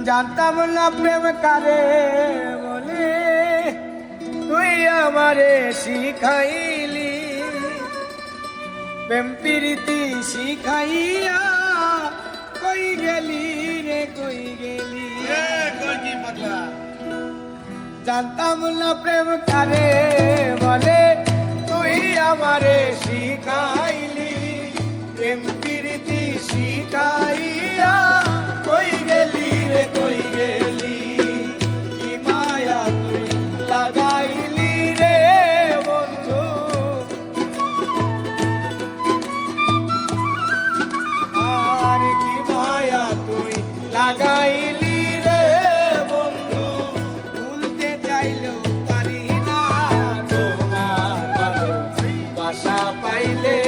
জানতাম না প্রেম কারে বলে, তুই আমারে শিখাইলি। প্রেম প্রীতি শিখাইয়া কই গেলি রে কই গেলি। জানতাম না প্রেম কারে বলে, তুই আমারে শিখাইলি। প্রেম প্রীতি শিখাইয়া কই গেলি রে কই গেলি। কি মায়া তুই লাগাইলি রে বন্ধু, আর কি মায়া তুই লাগাইলি রে বন্ধু। ভুলতে চাইলেও পারি না তোমার ভালোবাসা পাইলে।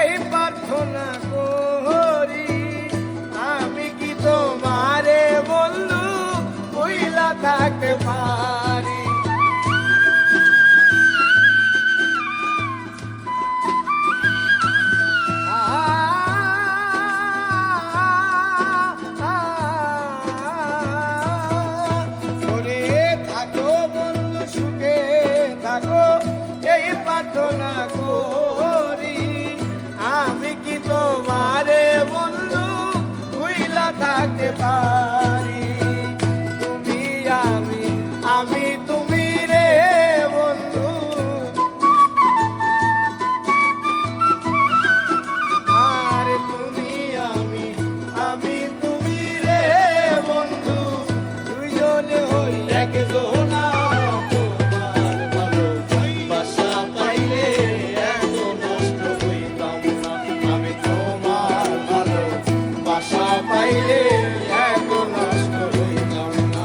এই প্রার্থনা করি আমি কি তোমারে বন্ধু ভুইলা থাকতে পারি। ওরে থাকো বন্ধু সুখে থাকো এই প্রার্থনা করি আমি কি তোমারে বন্ধু ভুইলা থাকতে পারি। তুমি আমি তুমি রে বন্ধু, আর তুমি আমি তুমি রে বন্ধু। দুইজনে হই একজনা তোমার ভালোবাসা পাইলে এত নষ্ট হইতাম না। আমি তোমার ভালোবাসা পাইলে এত নষ্ট হইতাম না।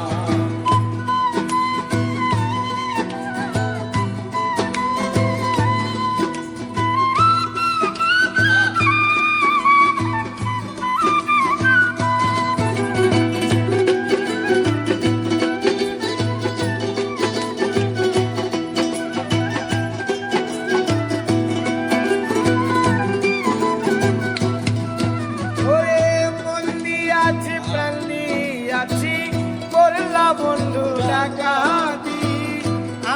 করলা বন্ধু ডাকাতি,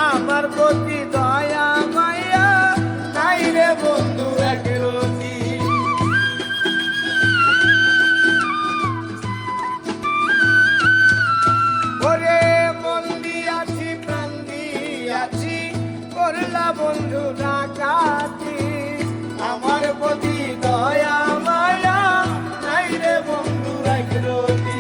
আমার প্রতি দয়া মায়া নাই রে বন্ধু একরতি। ওরে মন দিয়াছি প্রাণ দিয়াছি করলা বন্ধু ডাকাতি, আমার প্রতি দয়া মায়া নাই রে বন্ধু একরতি।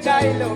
চাইলো